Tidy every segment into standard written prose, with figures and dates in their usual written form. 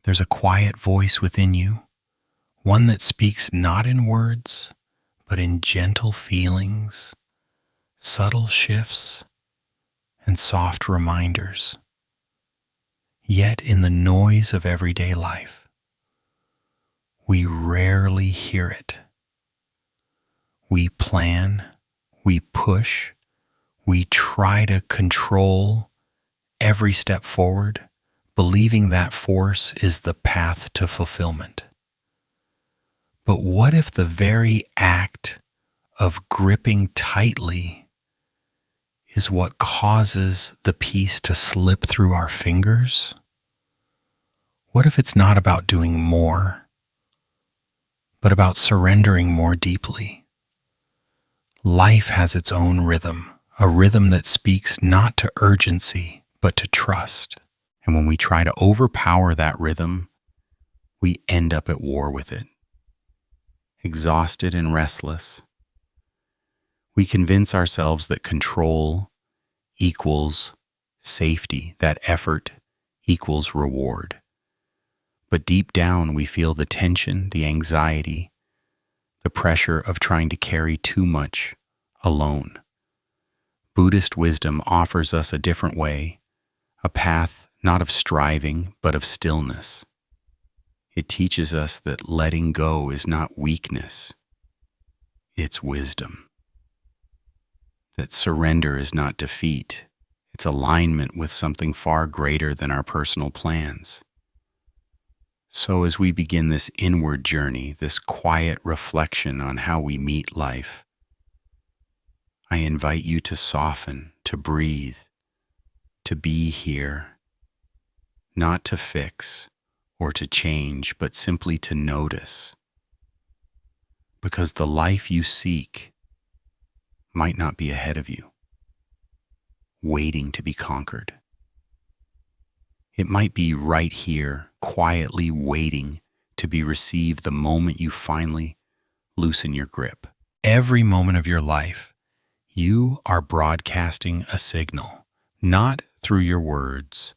There's a quiet voice within you, one that speaks not in words, but in gentle feelings, subtle shifts, and soft reminders. Yet in the noise of everyday life, we rarely hear it. We plan, we push, we try to control every step forward, believing that force is the path to fulfillment. But what if the very act of gripping tightly is what causes the peace to slip through our fingers? What if it's not about doing more, but about surrendering more deeply? Life has its own rhythm, a rhythm that speaks not to urgency, but to trust. And when we try to overpower that rhythm, we end up at war with it. Exhausted and restless, we convince ourselves that control equals safety, that effort equals reward. But deep down, we feel the tension, the anxiety, the pressure of trying to carry too much alone. Buddhist wisdom offers us a different way, a path not of striving, but of stillness. It teaches us that letting go is not weakness, it's wisdom. That surrender is not defeat, it's alignment with something far greater than our personal plans. So as we begin this inward journey, this quiet reflection on how we meet life, I invite you to soften, to breathe, to be here, not to fix or to change, but simply to notice. Because the life you seek might not be ahead of you, waiting to be conquered. It might be right here, quietly waiting to be received the moment you finally loosen your grip. Every moment of your life, you are broadcasting a signal, not through your words,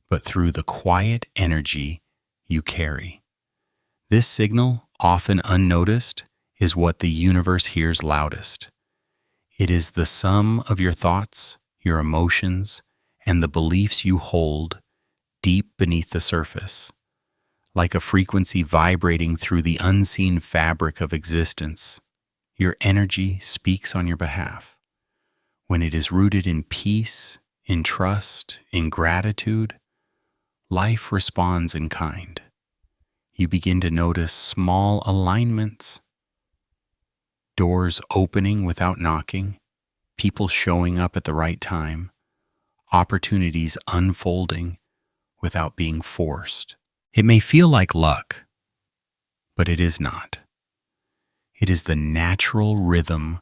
but through the quiet energy you carry. This signal, often unnoticed, is what the universe hears loudest. It is the sum of your thoughts, your emotions, and the beliefs you hold deep beneath the surface, like a frequency vibrating through the unseen fabric of existence. Your energy speaks on your behalf. When it is rooted in peace, in trust, in gratitude, life responds in kind. You begin to notice small alignments, doors opening without knocking, people showing up at the right time, opportunities unfolding without being forced. It may feel like luck, but it is not. It is the natural rhythm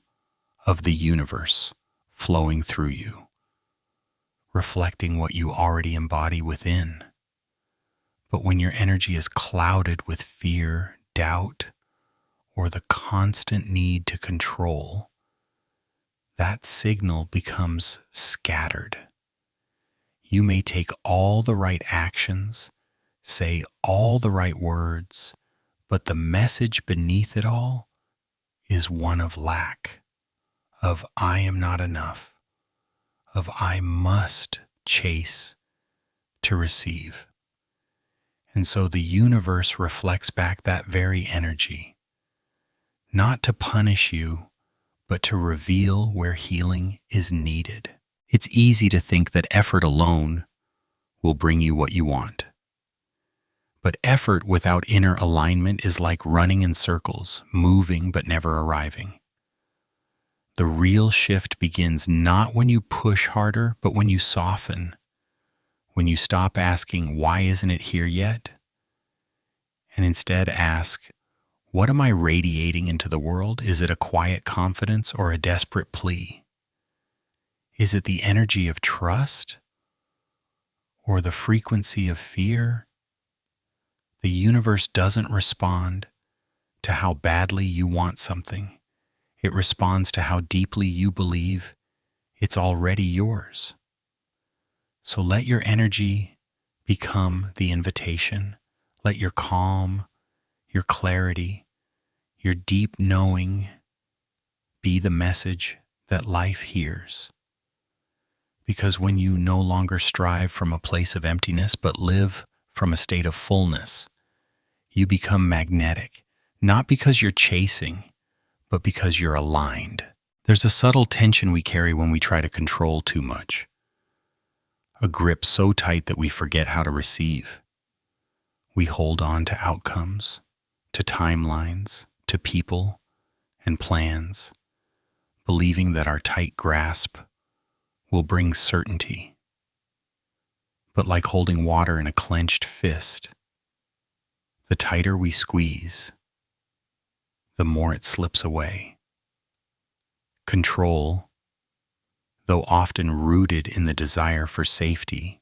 of the universe flowing through you, reflecting what you already embody within. But when your energy is clouded with fear, doubt, or the constant need to control, that signal becomes scattered. You may take all the right actions, say all the right words, but the message beneath it all is one of lack, of I am not enough, of I must chase to receive. And so the universe reflects back that very energy, not to punish you, but to reveal where healing is needed. It's easy to think that effort alone will bring you what you want. But effort without inner alignment is like running in circles, moving but never arriving. The real shift begins not when you push harder, but when you soften, when you stop asking, why isn't it here yet? And instead ask, what am I radiating into the world? Is it a quiet confidence or a desperate plea? Is it the energy of trust or the frequency of fear? The universe doesn't respond to how badly you want something. It responds to how deeply you believe it's already yours. So let your energy become the invitation. Let your calm, your clarity, your deep knowing be the message that life hears. Because when you no longer strive from a place of emptiness but live from a state of fullness, you become magnetic, not because you're chasing, but because you're aligned. There's a subtle tension we carry when we try to control too much, a grip so tight that we forget how to receive. We hold on to outcomes, to timelines, to people and plans, believing that our tight grasp will bring certainty. But like holding water in a clenched fist, the tighter we squeeze, the more it slips away. Control, though often rooted in the desire for safety,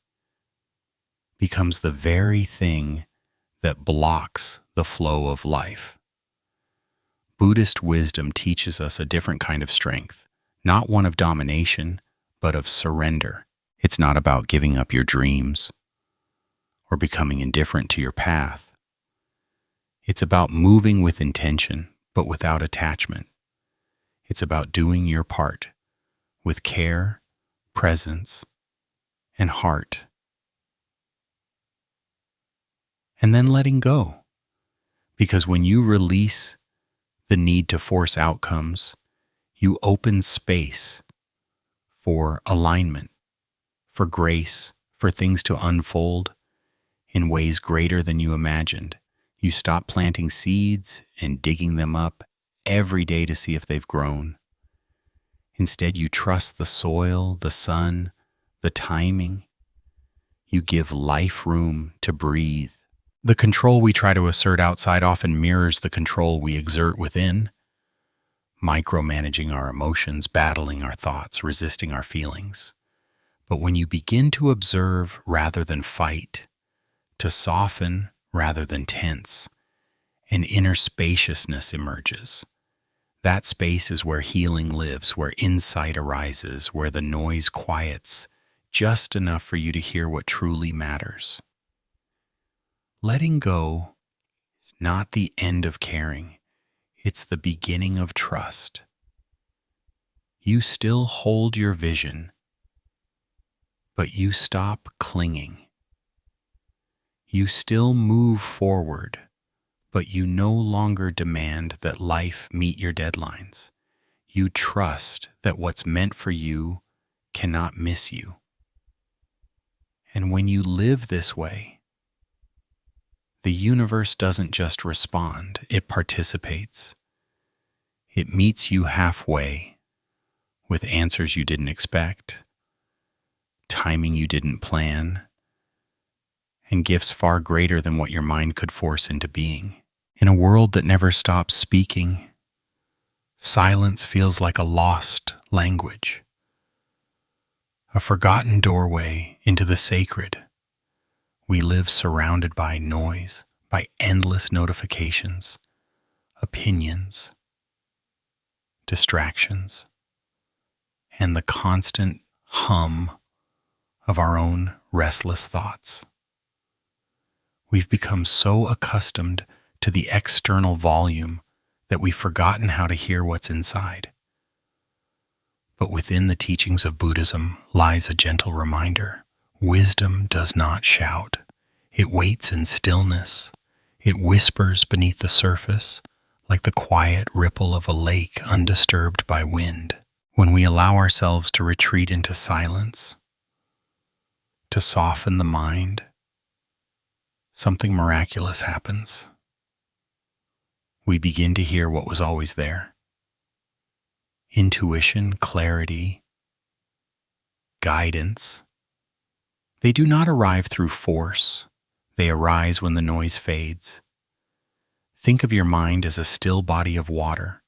becomes the very thing that blocks the flow of life. Buddhist wisdom teaches us a different kind of strength, not one of domination, but of surrender. It's not about giving up your dreams or becoming indifferent to your path. It's about moving with intention, but without attachment. It's about doing your part with care, presence, and heart. And then letting go. Because when you release the need to force outcomes, you open space for alignment, for grace, for things to unfold in ways greater than you imagined. You stop planting seeds and digging them up every day to see if they've grown. Instead, you trust the soil, the sun, the timing. You give life room to breathe. The control we try to assert outside often mirrors the control we exert within, micromanaging our emotions, battling our thoughts, resisting our feelings. But when you begin to observe rather than fight, to soften rather than tense, an inner spaciousness emerges. That space is where healing lives, where insight arises, where the noise quiets just enough for you to hear what truly matters. Letting go is not the end of caring. It's the beginning of trust. You still hold your vision, but you stop clinging. You still move forward, but you no longer demand that life meet your deadlines. You trust that what's meant for you cannot miss you. And when you live this way, the universe doesn't just respond, it participates. It meets you halfway with answers you didn't expect, timing you didn't plan, and gifts far greater than what your mind could force into being. In a world that never stops speaking, silence feels like a lost language, a forgotten doorway into the sacred. We live surrounded by noise, by endless notifications, opinions, distractions, and the constant hum of our own restless thoughts. We've become so accustomed to the external volume that we've forgotten how to hear what's inside. But within the teachings of Buddhism lies a gentle reminder. Wisdom does not shout. It waits in stillness. It whispers beneath the surface, like the quiet ripple of a lake undisturbed by wind. When we allow ourselves to retreat into silence, to soften the mind, something miraculous happens. We begin to hear what was always there. Intuition, clarity, guidance. They do not arrive through force. They arise when the noise fades. Think of your mind as a still body of water.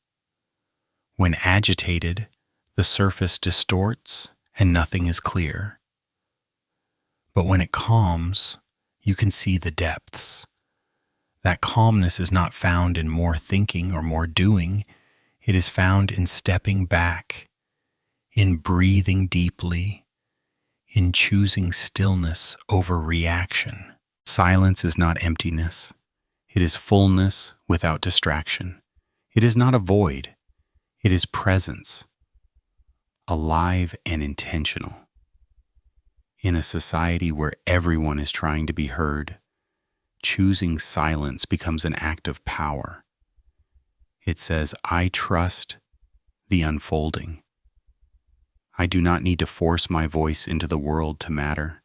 When agitated, the surface distorts and nothing is clear. But when it calms, you can see the depths. That calmness is not found in more thinking or more doing. It is found in stepping back, in breathing deeply, in choosing stillness over reaction. Silence is not emptiness. It is fullness without distraction. It is not a void. It is presence, alive and intentional. In a society where everyone is trying to be heard, choosing silence becomes an act of power. It says, I trust the unfolding. I do not need to force my voice into the world to matter.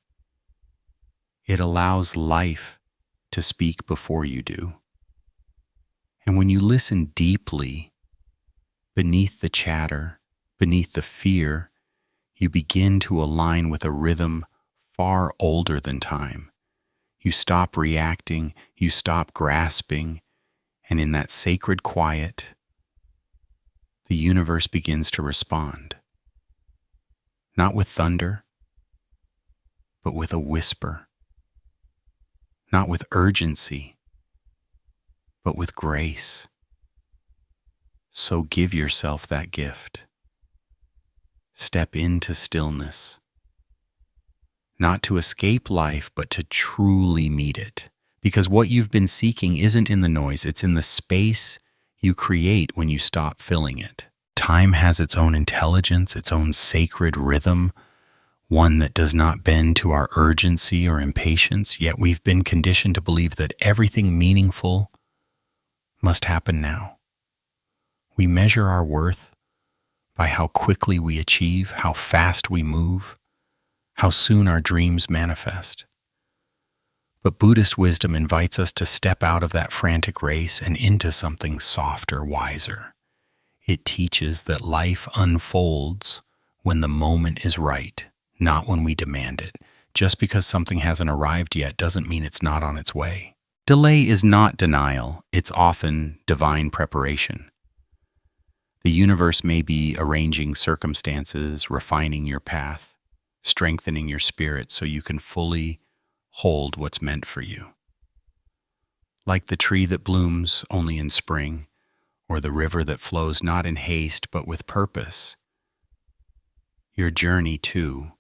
It allows life to speak before you do. And when you listen deeply, beneath the chatter, beneath the fear, you begin to align with a rhythm far older than time. You stop reacting, you stop grasping, and in that sacred quiet, the universe begins to respond. Not with thunder, but with a whisper. Not with urgency, but with grace. So give yourself that gift. Step into stillness. Not to escape life, but to truly meet it. Because what you've been seeking isn't in the noise, it's in the space you create when you stop filling it. Time has its own intelligence, its own sacred rhythm, one that does not bend to our urgency or impatience, yet we've been conditioned to believe that everything meaningful must happen now. We measure our worth by how quickly we achieve, how fast we move, how soon our dreams manifest. But Buddhist wisdom invites us to step out of that frantic race and into something softer, wiser. It teaches that life unfolds when the moment is right, not when we demand it. Just because something hasn't arrived yet doesn't mean it's not on its way. Delay is not denial, it's often divine preparation. The universe may be arranging circumstances, refining your path, strengthening your spirit so you can fully hold what's meant for you. Like the tree that blooms only in spring, or the river that flows not in haste but with purpose, your journey, too,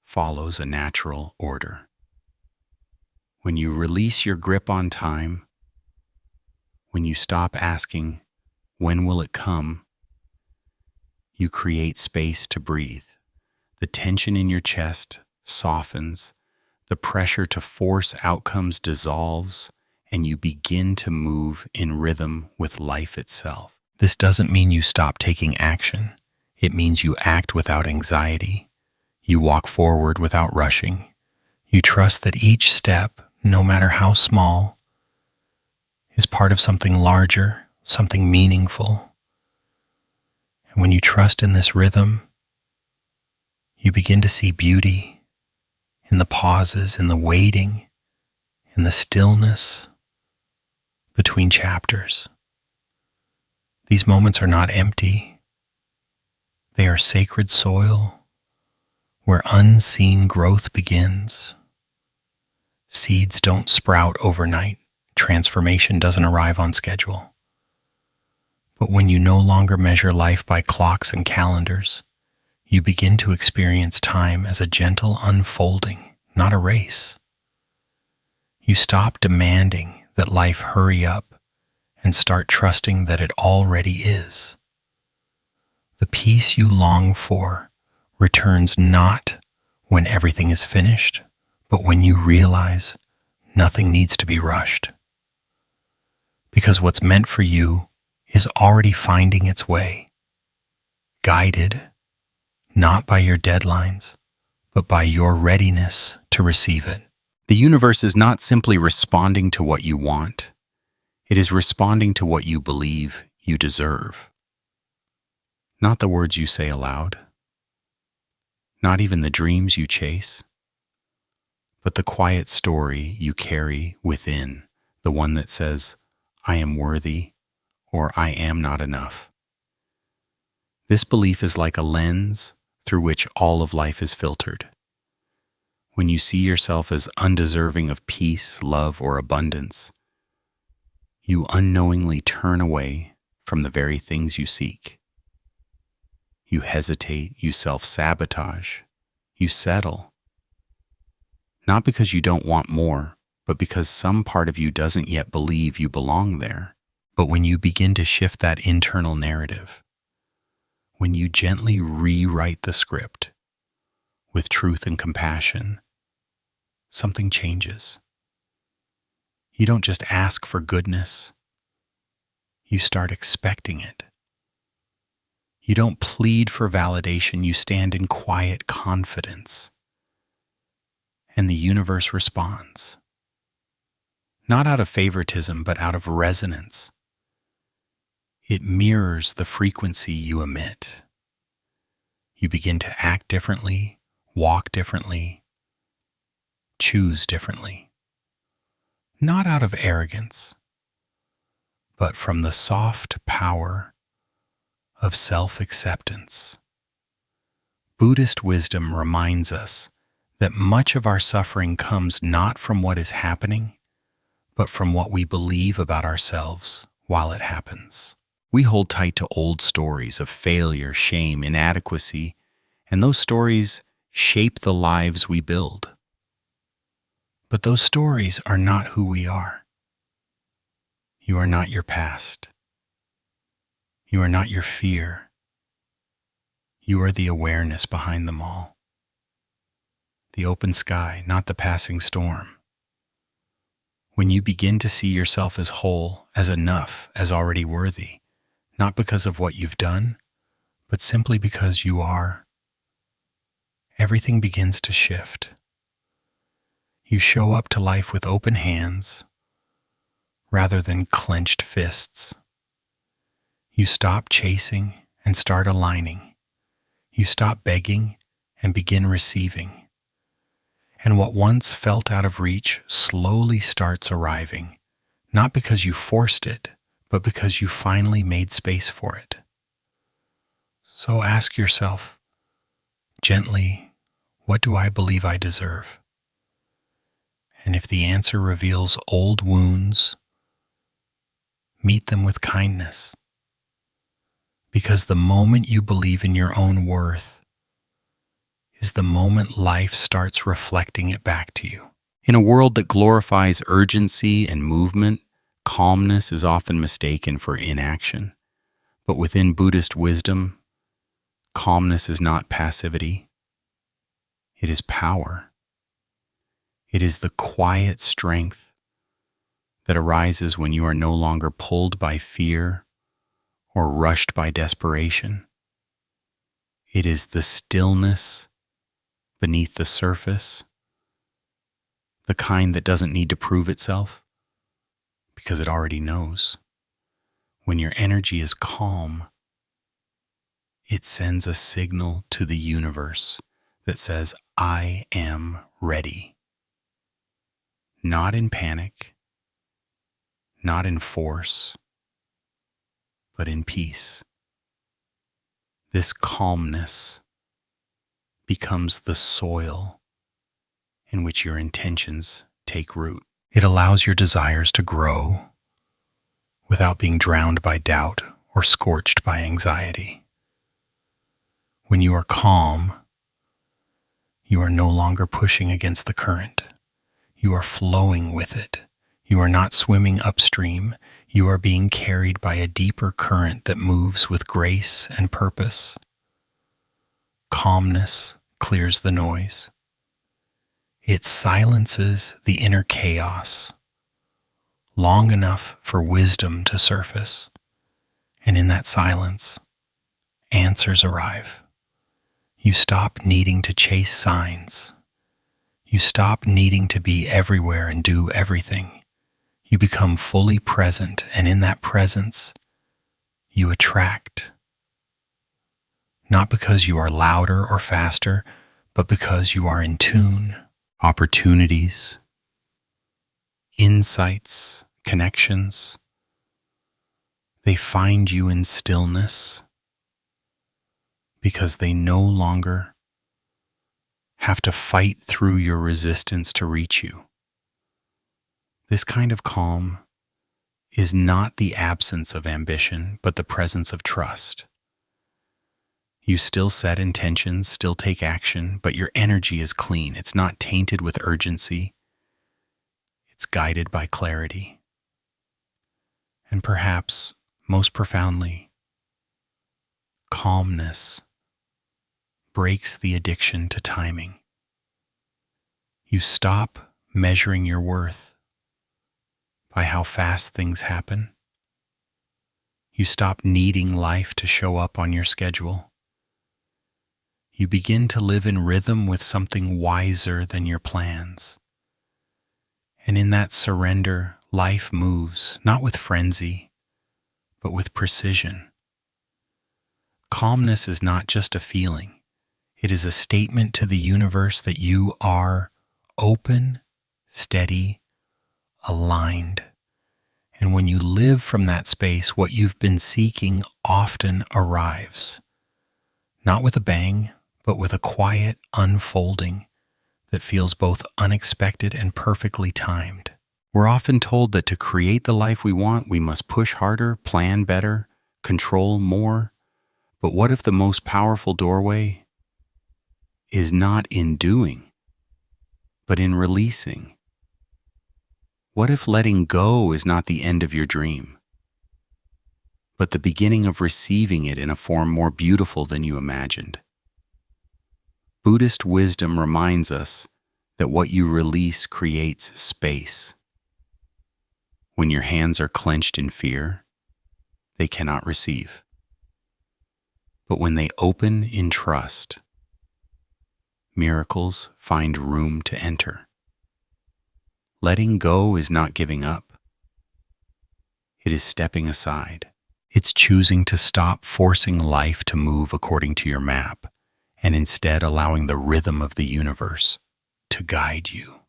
follows a natural order. When you release your grip on time, when you stop asking, when will it come, you create space to breathe. The tension in your chest softens, the pressure to force outcomes dissolves, and you begin to move in rhythm with life itself. This doesn't mean you stop taking action. It means you act without anxiety. You walk forward without rushing. You trust that each step, no matter how small, is part of something larger, something meaningful. And when you trust in this rhythm, you begin to see beauty in the pauses, in the waiting, in the stillness between chapters. These moments are not empty. They are sacred soil where unseen growth begins. Seeds don't sprout overnight. Transformation doesn't arrive on schedule. But when you no longer measure life by clocks and calendars, you begin to experience time as a gentle unfolding, not a race. You stop demanding that life hurry up and start trusting that it already is. The peace you long for returns not when everything is finished, but when you realize nothing needs to be rushed. Because what's meant for you is already finding its way, guided not by your deadlines, but by your readiness to receive it. The universe is not simply responding to what you want. It is responding to what you believe you deserve. Not the words you say aloud, not even the dreams you chase, but the quiet story you carry within, the one that says, I am worthy or I am not enough. This belief is like a lens through which all of life is filtered. When you see yourself as undeserving of peace, love, or abundance, you unknowingly turn away from the very things you seek. You hesitate, you self-sabotage, you settle. Not because you don't want more, but because some part of you doesn't yet believe you belong there. But when you begin to shift that internal narrative, when you gently rewrite the script with truth and compassion, something changes. You don't just ask for goodness, you start expecting it. You don't plead for validation, you stand in quiet confidence. And the universe responds. Not out of favoritism, but out of resonance. It mirrors the frequency you emit. You begin to act differently, walk differently, choose differently. Not out of arrogance, but from the soft power of self-acceptance. Buddhist wisdom reminds us that much of our suffering comes not from what is happening, but from what we believe about ourselves while it happens. We hold tight to old stories of failure, shame, inadequacy, and those stories shape the lives we build. But those stories are not who we are. You are not your past. You are not your fear. You are the awareness behind them all. The open sky, not the passing storm. When you begin to see yourself as whole, as enough, as already worthy, not because of what you've done, but simply because you are, everything begins to shift. You show up to life with open hands rather than clenched fists. You stop chasing and start aligning. You stop begging and begin receiving. And what once felt out of reach slowly starts arriving, not because you forced it, but because you finally made space for it. So ask yourself, gently, what do I believe I deserve? And if the answer reveals old wounds, meet them with kindness. Because the moment you believe in your own worth is the moment life starts reflecting it back to you. In a world that glorifies urgency and movement, calmness is often mistaken for inaction. But within Buddhist wisdom, calmness is not passivity. It is power. It is the quiet strength that arises when you are no longer pulled by fear or rushed by desperation. It is the stillness beneath the surface, the kind that doesn't need to prove itself because it already knows. When your energy is calm, it sends a signal to the universe that says, I am ready. Not in panic, not in force, but in peace. This calmness becomes the soil in which your intentions take root. It allows your desires to grow without being drowned by doubt or scorched by anxiety. When you are calm, you are no longer pushing against the current. You are flowing with it. You are not swimming upstream. You are being carried by a deeper current that moves with grace and purpose. Calmness clears the noise. It silences the inner chaos long enough for wisdom to surface. And in that silence, answers arrive. You stop needing to chase signs. You stop needing to be everywhere and do everything. You become fully present, and in that presence, you attract. Not because you are louder or faster, but because you are in tune. Opportunities, insights, connections, they find you in stillness because they no longer have to fight through your resistance to reach you. This kind of calm is not the absence of ambition, but the presence of trust. You still set intentions, still take action, but your energy is clean. It's not tainted with urgency. It's guided by clarity. And perhaps, most profoundly, calmness breaks the addiction to timing. You stop measuring your worth by how fast things happen. You stop needing life to show up on your schedule. You begin to live in rhythm with something wiser than your plans. And in that surrender, life moves, not with frenzy, but with precision. Calmness is not just a feeling. It is a statement to the universe that you are open, steady, aligned. And when you live from that space, what you've been seeking often arrives. Not with a bang, but with a quiet unfolding that feels both unexpected and perfectly timed. We're often told that to create the life we want, we must push harder, plan better, control more. But what if the most powerful doorway is not in doing, but in releasing? What if letting go is not the end of your dream, but the beginning of receiving it in a form more beautiful than you imagined? Buddhist wisdom reminds us that what you release creates space. When your hands are clenched in fear, they cannot receive. But when they open in trust, miracles find room to enter. Letting go is not giving up. It is stepping aside. It's choosing to stop forcing life to move according to your map, and instead allowing the rhythm of the universe to guide you.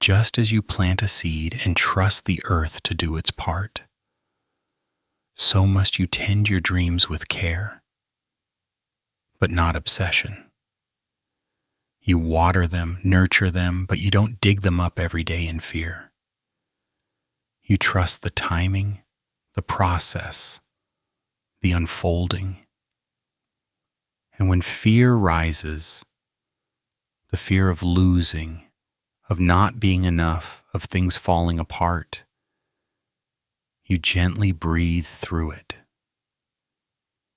Just as you plant a seed and trust the earth to do its part, so must you tend your dreams with care, but not obsession. You water them, nurture them, but you don't dig them up every day in fear. You trust the timing, the process, the unfolding. And when fear rises, the fear of losing, of not being enough, of things falling apart, you gently breathe through it.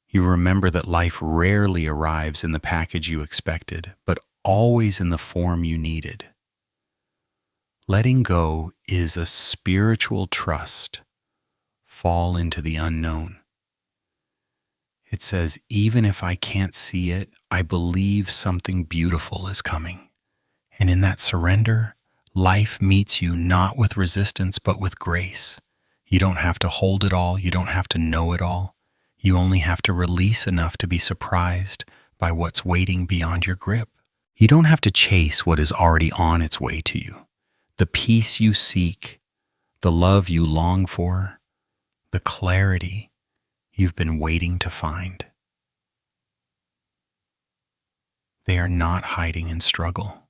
You remember that life rarely arrives in the package you expected, but always in the form you needed. Letting go is a spiritual trust. Fall into the unknown. It says, even if I can't see it, I believe something beautiful is coming. And in that surrender, life meets you not with resistance, but with grace. You don't have to hold it all. You don't have to know it all. You only have to release enough to be surprised by what's waiting beyond your grip. You don't have to chase what is already on its way to you. The peace you seek, the love you long for, the clarity you've been waiting to find. They are not hiding in struggle.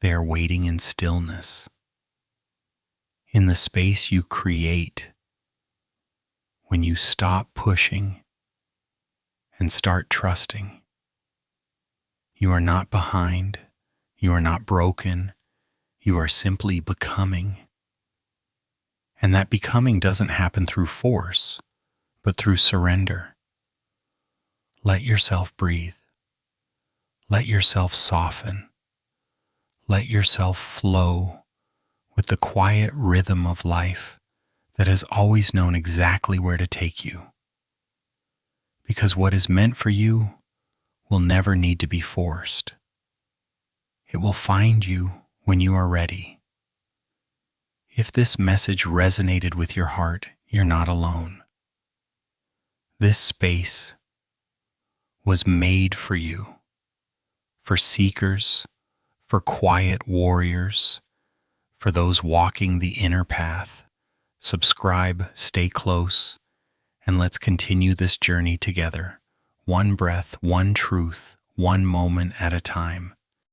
They are waiting in stillness, in the space you create when you stop pushing and start trusting. You are not behind. You are not broken. You are simply becoming. And that becoming doesn't happen through force, but through surrender. Let yourself breathe. Let yourself soften. Let yourself flow with the quiet rhythm of life that has always known exactly where to take you. Because what is meant for you will never need to be forced. It will find you when you are ready. If this message resonated with your heart, you're not alone. This space was made for you, for seekers, for quiet warriors, for those walking the inner path. Subscribe, stay close, and let's continue this journey together. One breath, one truth, one moment at a time.